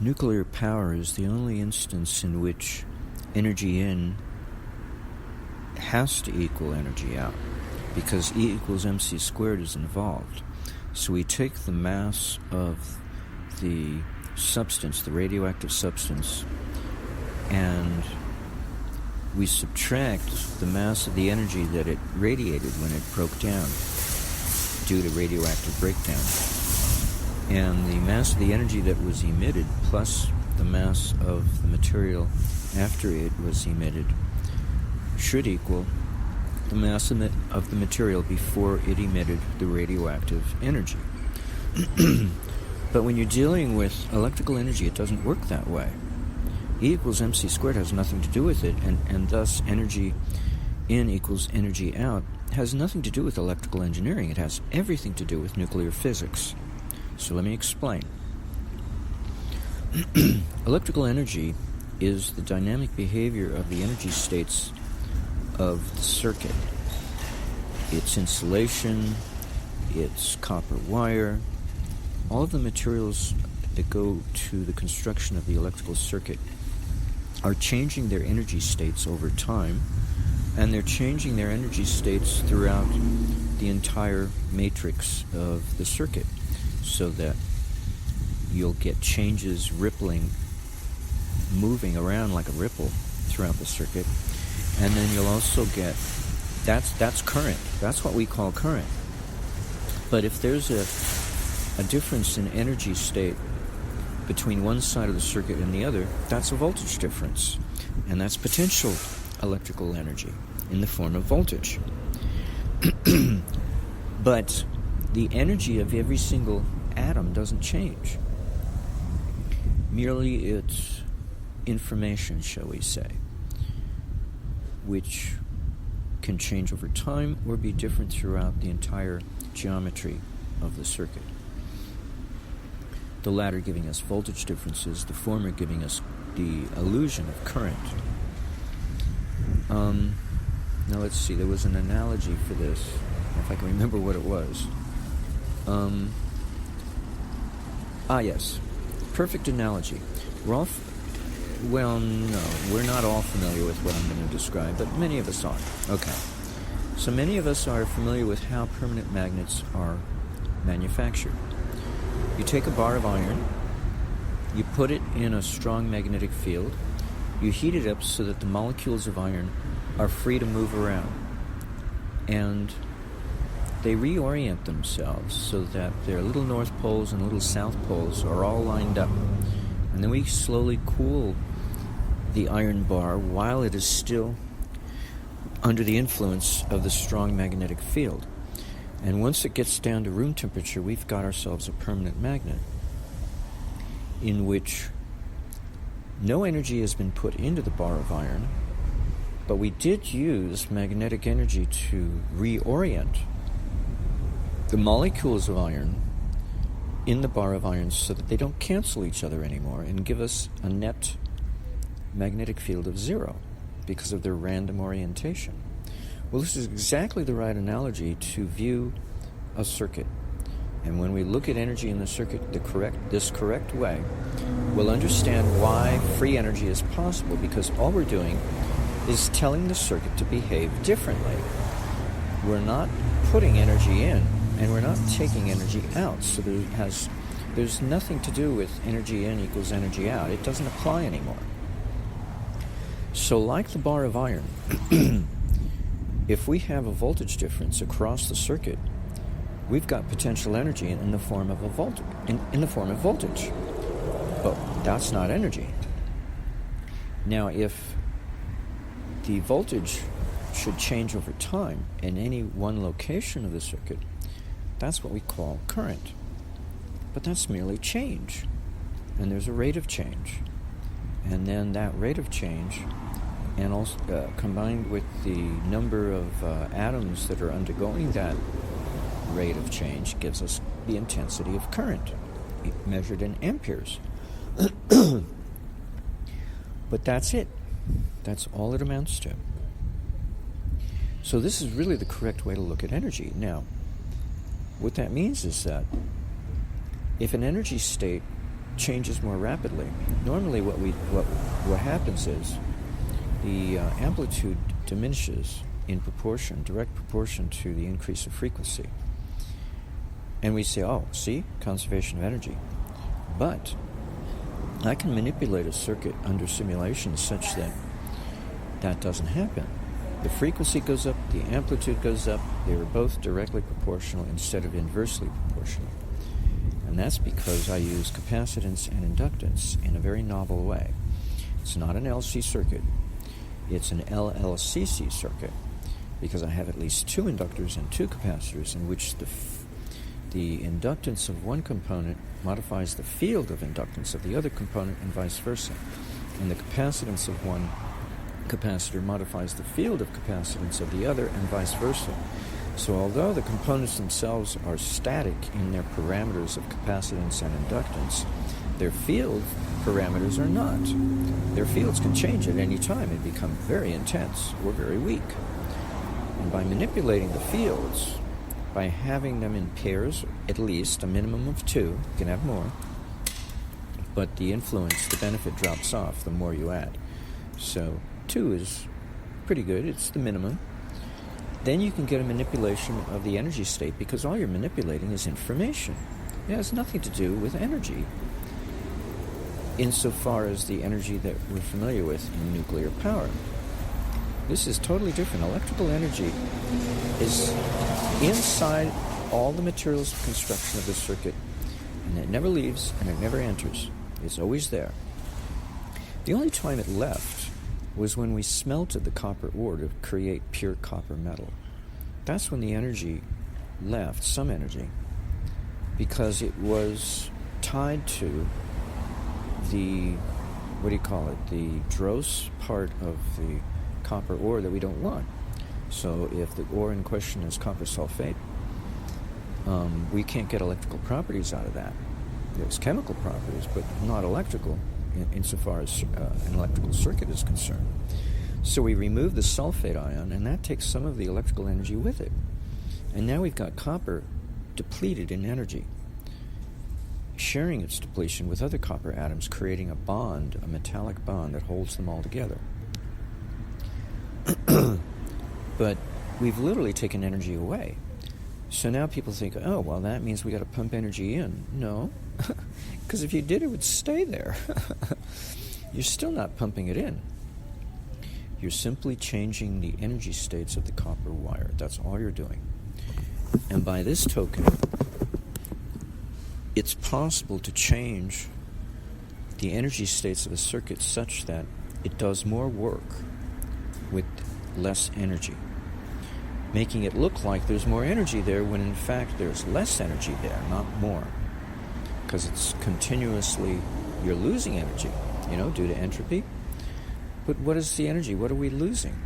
Nuclear power is the only instance in which energy in has to equal energy out, because E equals mc squared is involved. So we take the mass of the substance, the radioactive substance, and we subtract the mass of the energy that it radiated when it broke down due to radioactive breakdown. And the mass of the energy that was emitted plus the mass of the material after it was emitted should equal the mass of the material before it emitted the radioactive energy. But when you're dealing with electrical energy, it doesn't work that way. E equals mc squared has nothing to do with it, and thus energy in equals energy out has nothing to do with electrical engineering. It has everything to do with nuclear physics. So let me explain. Electrical energy is the dynamic behavior of the energy states of the circuit. It's insulation, it's copper wire, all of the materials that go to the construction of the electrical circuit are changing their energy states over time, and they're changing their energy states throughout the entire matrix of the circuit, so that you'll get changes rippling, moving around like a ripple throughout the circuit. And then you'll also get, that's current. That's what we call current. But if there's a difference in energy state between one side of the circuit and the other, that's a voltage difference. And that's potential electrical energy in the form of voltage. But the energy of every single atom doesn't change. Merely its information, shall we say, which can change over time or be different throughout the entire geometry of the circuit. The latter giving us voltage differences, the former giving us the illusion of current. Now let's see, there was an analogy for this, if I can remember what it was. Yes, perfect analogy. No, we're not all familiar with what I'm going to describe, but many of us are. Okay, so many of us are familiar with how permanent magnets are manufactured. You take a bar of iron, you put it in a strong magnetic field, you heat it up so that the molecules of iron are free to move around, and they reorient themselves so that their little north poles and little south poles are all lined up. And then we slowly cool the iron bar while it is still under the influence of the strong magnetic field. And once it gets down to room temperature, we've got ourselves a permanent magnet in which no energy has been put into the bar of iron, but we did use magnetic energy to reorient the molecules of iron in the bar of iron so that they don't cancel each other anymore and give us a net magnetic field of zero because of their random orientation. Well, this is exactly the right analogy to view a circuit. And when we look at energy in the circuit this correct way, we'll understand why free energy is possible, because all we're doing is telling the circuit to behave differently. We're not putting energy in, and we're not taking energy out. So there's nothing to do with energy in equals energy out. It doesn't apply anymore. So like the bar of iron, if we have a voltage difference across the circuit, we've got potential energy in the form of voltage. But that's not energy. Now, if the voltage should change over time in any one location of the circuit, that's what we call current. But that's merely change. And there's a rate of change. And then that rate of change, and also combined with the number of atoms that are undergoing that rate of change, gives us the intensity of current, measured in amperes. But that's it. That's all it amounts to. So this is really the correct way to look at energy. Now, what that means is that if an energy state changes more rapidly. Normally what happens is the amplitude diminishes in proportion, direct proportion to the increase of frequency. And we say, oh, see, conservation of energy. But I can manipulate a circuit under simulation such that that doesn't happen. The frequency goes up, the amplitude goes up. They are both directly proportional instead of inversely proportional. And that's because I use capacitance and inductance in a very novel way. It's not an LC circuit. It's an LLCC circuit, because I have at least 2 inductors and 2 capacitors in which the inductance of one component modifies the field of inductance of the other component and vice versa. And the capacitance of one capacitor modifies the field of capacitance of the other and vice versa. So although the components themselves are static in their parameters of capacitance and inductance, their field parameters are not. Their fields can change at any time and become very intense or very weak. And by manipulating the fields, by having them in pairs, at least a minimum of 2, you can have more, but the influence, the benefit drops off the more you add. So 2 is pretty good, it's the minimum. Then you can get a manipulation of the energy state, because all you're manipulating is information. It has nothing to do with energy, insofar as the energy that we're familiar with in nuclear power. This is totally different. Electrical energy is inside all the materials of construction of the circuit, and it never leaves and it never enters. It's always there. The only time it left was when we smelted the copper ore to create pure copper metal. That's when the energy left, some energy, because it was tied to the, the dross part of the copper ore that we don't want. So if the ore in question is copper sulfate, we can't get electrical properties out of that. There's chemical properties, but not electrical insofar as an electrical circuit is concerned. So we remove the sulfate ion, and that takes some of the electrical energy with it. And now we've got copper depleted in energy, sharing its depletion with other copper atoms, creating a bond, a metallic bond that holds them all together. But we've literally taken energy away. So now people think, oh, well, that means we got to pump energy in. No, because if you did, it would stay there. You're still not pumping it in. You're simply changing the energy states of the copper wire. That's all you're doing. And by this token, it's possible to change the energy states of a circuit such that it does more work with less energy, making it look like there's more energy there when in fact there's less energy there, not more, because it's continuously, you're losing energy, due to entropy. But what is the energy? What are we losing?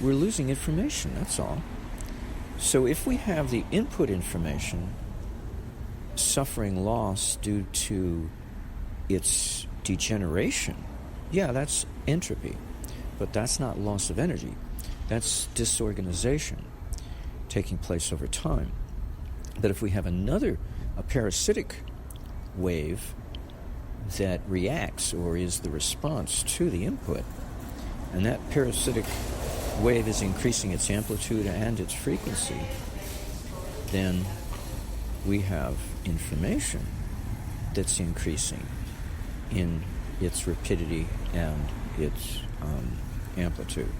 We're losing information, that's all. So if we have the input information suffering loss due to its degeneration, yeah, that's entropy. But that's not loss of energy. That's disorganization taking place over time. But if we have a parasitic wave that reacts or is the response to the input, and that parasitic wave is increasing its amplitude and its frequency, then we have information that's increasing in its rapidity and its amplitude.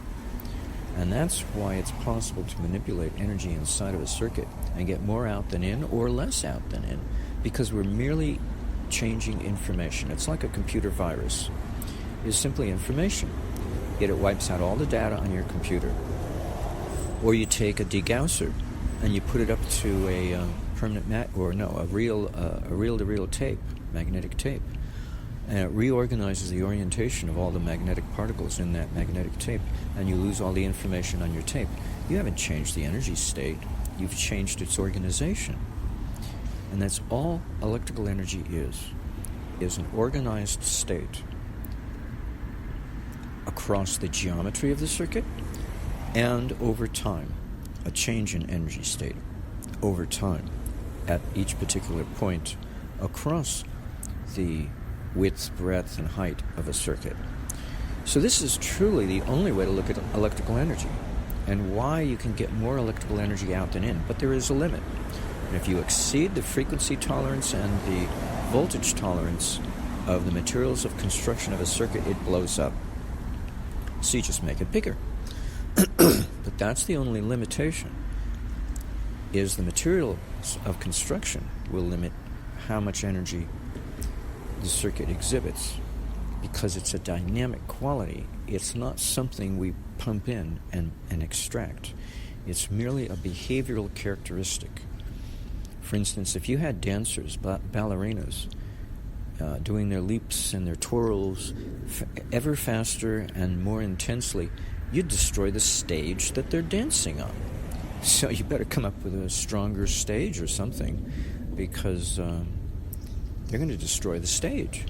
And that's why it's possible to manipulate energy inside of a circuit and get more out than in or less out than in, because we're merely changing information. It's like a computer virus. It's simply information, yet it wipes out all the data on your computer. Or you take a degausser and you put it up to a reel-to-reel tape, magnetic tape, and it reorganizes the orientation of all the magnetic particles in that magnetic tape, and you lose all the information on your tape. You haven't changed the energy state, you've changed its organization. And that's all electrical energy is an organized state across the geometry of the circuit and over time, a change in energy state over time at each particular point across the width, breadth, and height of a circuit. So this is truly the only way to look at electrical energy and why you can get more electrical energy out than in. But there is a limit. And if you exceed the frequency tolerance and the voltage tolerance of the materials of construction of a circuit, it blows up. So you just make it bigger. But that's the only limitation, is the materials of construction will limit how much energy the circuit exhibits, because it's a dynamic quality. It's not something we pump in and extract. It's merely a behavioral characteristic. For instance, if you had dancers, ballerinas, doing their leaps and their twirls ever faster and more intensely, you'd destroy the stage that they're dancing on. So you better come up with a stronger stage or something, because they're going to destroy the stage.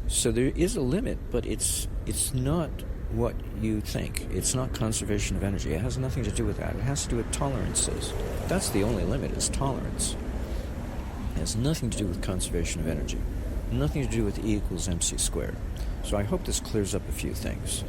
So there is a limit, but it's not what you think. It's not conservation of energy. It has nothing to do with that. It has to do with tolerances. That's the only limit, is tolerance. It has nothing to do with conservation of energy. Nothing to do with E equals mc squared. So I hope this clears up a few things.